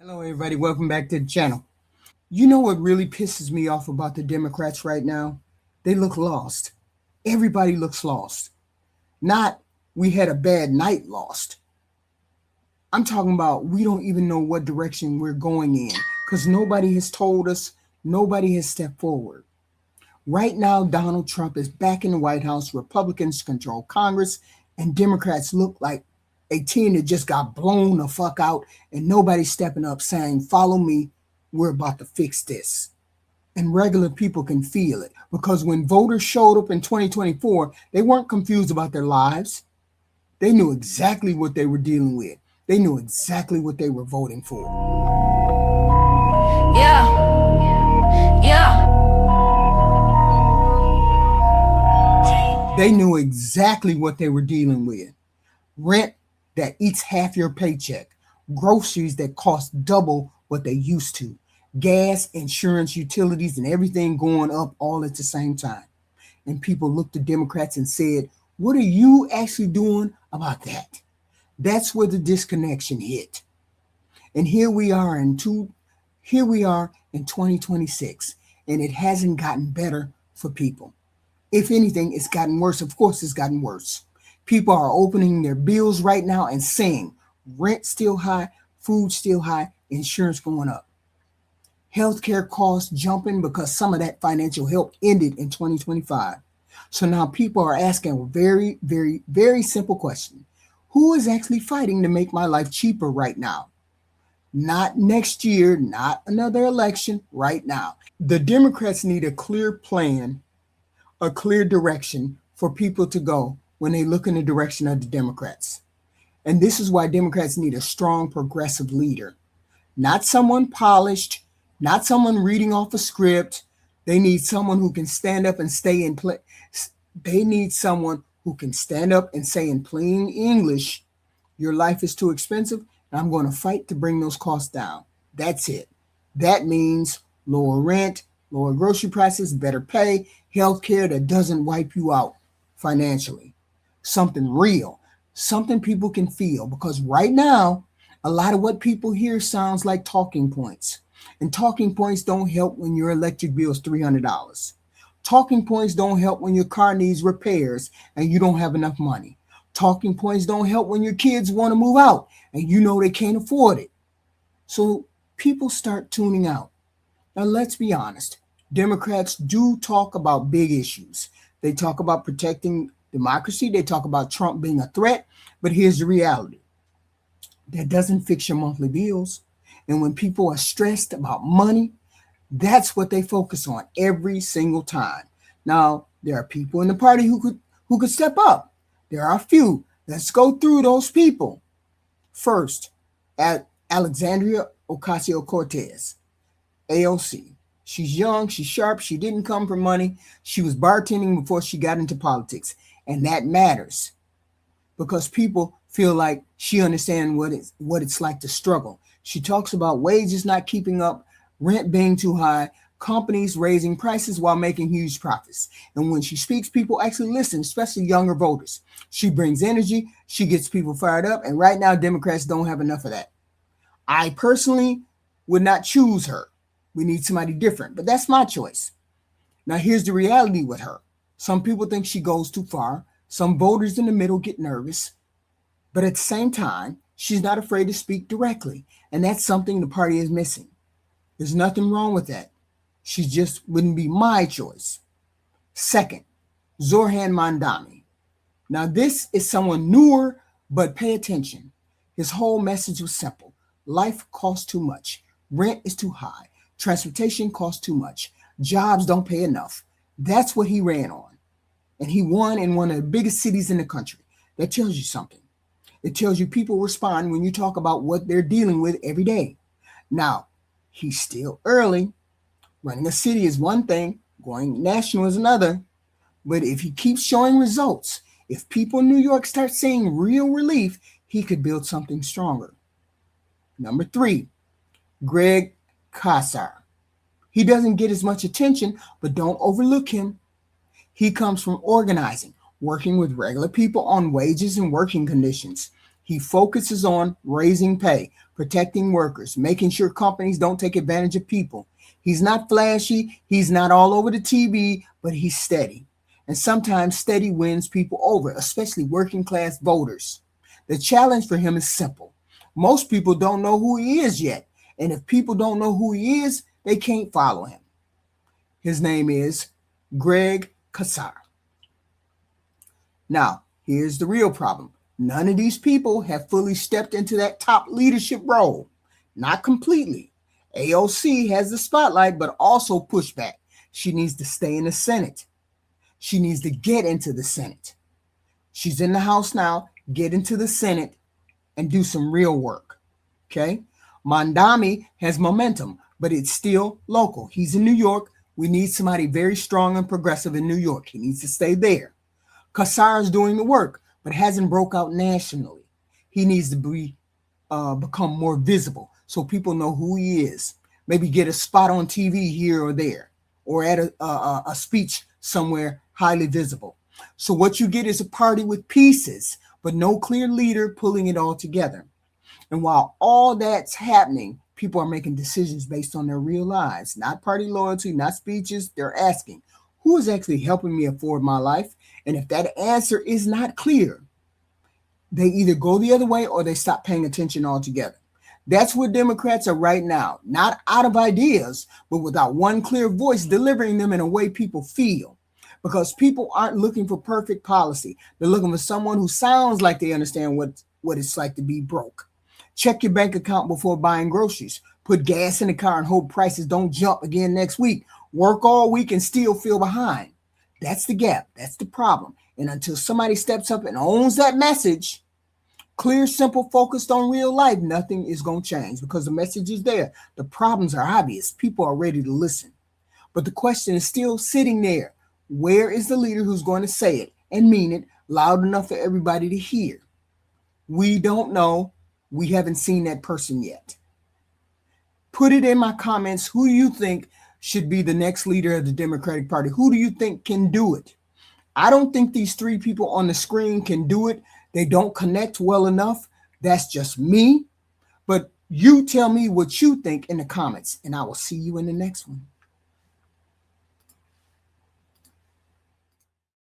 Hello, everybody. Welcome back to the channel. You know what really pisses me off about the Democrats right now? They look lost. Everybody looks lost. Not we had a bad night lost. I'm talking about we don't even know what direction we're going in because nobody has told us, nobody has stepped forward. Right now, Donald Trump is back in the White House. Republicans control Congress, and Democrats look like a team that just got blown the fuck out, and nobody's stepping up saying, "Follow me. We're about to fix this." And regular people can feel it because when voters showed up in 2024, they weren't confused about their lives. They knew exactly what they were dealing with, they knew exactly what they were voting for. Yeah, yeah, They knew exactly what they were dealing with. Rent that eats half your paycheck, groceries that cost double what they used to, gas, insurance, utilities, and everything going up all at the same time. And people looked at Democrats and said, "What are you actually doing about that?" That's where the disconnection hit. And here we are in 2026, and it hasn't gotten better for people. If anything, it's gotten worse. Of course, it's gotten worse. People are opening their bills right now and saying rent still high, food still high, insurance going up. Healthcare costs jumping because some of that financial help ended in 2025. So now people are asking a very, very, very simple question. Who is actually fighting to make my life cheaper right now? Not next year, not another election, right now. The Democrats need a clear plan, a clear direction for people to go when they look in the direction of the Democrats. And this is why Democrats need a strong progressive leader, not someone polished, not someone reading off a script. They need someone who can stand up and stay in place. They need someone who can stand up and say in plain English, your life is too expensive, and I'm going to fight to bring those costs down. That's it. That means lower rent, lower grocery prices, better pay, health care that doesn't wipe you out financially. Something real, something people can feel. Because right now, a lot of what people hear sounds like talking points. And talking points don't help when your electric bill is $300. Talking points don't help when your car needs repairs and you don't have enough money. Talking points don't help when your kids want to move out and you know they can't afford it. So people start tuning out. Now, let's be honest. Democrats do talk about big issues. They talk about protecting democracy. They talk about Trump being a threat. But here's the reality that doesn't fix your monthly bills. And when people are stressed about money, that's what they focus on every single time. Now, there are people in the party who could step up. There are a few. Let's go through those people. First, at Alexandria Ocasio-Cortez, AOC. She's young, she's sharp, she didn't come for money. She was bartending before she got into politics. And that matters because people feel like she understands what it's like to struggle. She talks about wages not keeping up, rent being too high, companies raising prices while making huge profits. And when she speaks, people actually listen, especially younger voters. She brings energy, she gets people fired up, and right now Democrats don't have enough of that. I personally would not choose her. We need somebody different, but that's my choice. Now, here's the reality with her. Some people think she goes too far. Some voters in the middle get nervous. But at the same time, she's not afraid to speak directly. And that's something the party is missing. There's nothing wrong with that. She just wouldn't be my choice. Second, Zoran Mandami. Now, this is someone newer, but pay attention. His whole message was simple. Life costs too much. Rent is too high. Transportation costs too much. Jobs don't pay enough. That's what he ran on. And he won in one of the biggest cities in the country. That tells you something. It tells you people respond when you talk about what they're dealing with every day. Now, he's still early. Running a city is one thing, going national is another. But if he keeps showing results, if people in New York start seeing real relief, he could build something stronger. Number three, Greg Kasar. He doesn't get as much attention, but don't overlook him. He comes from organizing, working with regular people on wages and working conditions. He focuses on raising pay, protecting workers, making sure companies don't take advantage of people. He's not flashy, he's not all over the TV, but he's steady. And sometimes steady wins people over, especially working class voters. The challenge for him is simple. Most people don't know who he is yet. And if people don't know who he is, they can't follow him. His name is Greg Casar. Now, here's the real problem. None of these people have fully stepped into that top leadership role. Not completely. AOC has the spotlight, but also pushback. She needs to stay in the Senate. She needs to get into the Senate. She's in the House now. Get into the Senate and do some real work. Okay? Mondami has momentum, but it's still local. He's in New York. We need somebody very strong and progressive in New York. He needs to stay there. Casar is doing the work, but hasn't broke out nationally. He needs to become more visible so people know who he is. Maybe get a spot on TV here or there, or at a speech somewhere highly visible. So what you get is a party with pieces, but no clear leader pulling it all together. And while all that's happening, people are making decisions based on their real lives, not party loyalty, not speeches. They're asking, who is actually helping me afford my life? And if that answer is not clear, they either go the other way or they stop paying attention altogether. That's where Democrats are right now, not out of ideas, but without one clear voice delivering them in a way people feel. Because people aren't looking for perfect policy. They're looking for someone who sounds like they understand what it's like to be broke. Check your bank account before buying groceries. Put gas in the car and hope prices don't jump again next week. Work all week and still feel behind. That's the gap. That's the problem. And until somebody steps up and owns that message, clear, simple, focused on real life, nothing is going to change because the message is there. The problems are obvious. People are ready to listen. But the question is still sitting there. Where is the leader who's going to say it and mean it loud enough for everybody to hear? We don't know. We haven't seen that person yet. Put it in my comments who you think should be the next leader of the Democratic Party. Who do you think can do it? I don't think these three people on the screen can do it. They don't connect well enough. That's just me. But you tell me what you think in the comments, and I will see you in the next one.